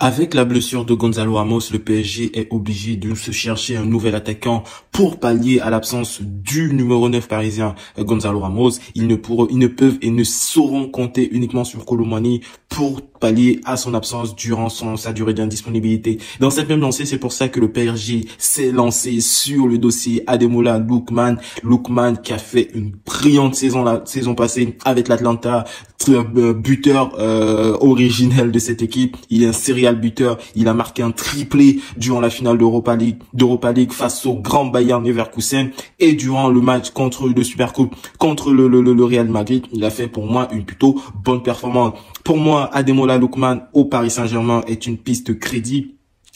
Avec la blessure de Gonzalo Ramos, le PSG est obligé de se chercher un nouvel attaquant pour pallier à l'absence du numéro 9 parisien Gonzalo Ramos. Ils ne peuvent et ne sauront compter uniquement sur Kolo Muani pour pallier à son absence durant sa durée d'indisponibilité. Dans cette même lancée, c'est pour ça que le PSG s'est lancé sur le dossier Ademola Lookman. Lookman qui a fait une brillante saison la saison passée avec l'Atlanta, buteur originel de cette équipe. Il est un serial buteur. Il a marqué un triplé durant la finale d'Europa League face au grand Bayern Leverkusen et durant le match contre le Supercoupe contre le Real Madrid. Il a fait pour moi une plutôt bonne performance. Pour moi, Ademola Lookman au Paris Saint-Germain est une piste crédible.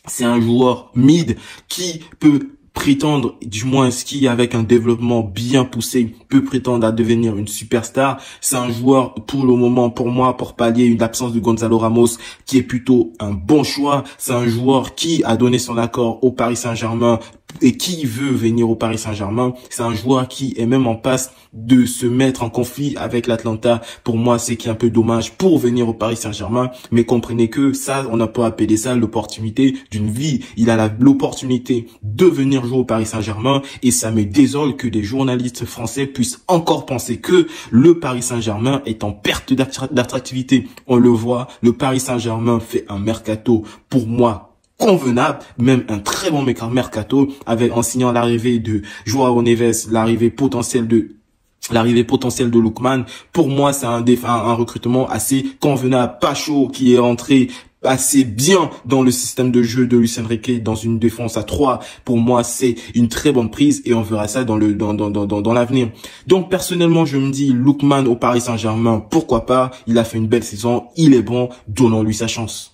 C'est un joueur mid qui peut prétendre, du moins qui avec un développement bien poussé, peut prétendre à devenir une superstar. C'est un joueur pour le moment, pour moi, pour pallier une absence de Gonzalo Ramos, qui est plutôt un bon choix. C'est un joueur qui a donné son accord au Paris Saint-Germain et qui veut venir au Paris Saint-Germain. C'est un joueur qui est même en passe de se mettre en conflit avec l'Atlanta. Pour moi, c'est qui est un peu dommage pour venir au Paris Saint-Germain. Mais comprenez que ça, on n'a pas appelé ça l'opportunité d'une vie. Il a l'opportunité de venir jouer au Paris Saint-Germain et ça me désole que des journalistes français puissent encore penser que le Paris Saint-Germain est en perte d'attractivité. On le voit, le Paris Saint-Germain fait un mercato pour moi convenable, même un très bon mercato, en signant l'arrivée de Joao Neves, l'arrivée potentielle de Lookman. Pour moi, c'est un recrutement assez convenable. Pacho qui est rentré assez bien dans le système de jeu de Luis Enrique dans une défense à 3. Pour moi, c'est une très bonne prise et on verra ça dans l'avenir. Donc, personnellement, je me dis Lookman au Paris Saint-Germain, pourquoi pas? Il a fait une belle saison, il est bon, donnons-lui sa chance.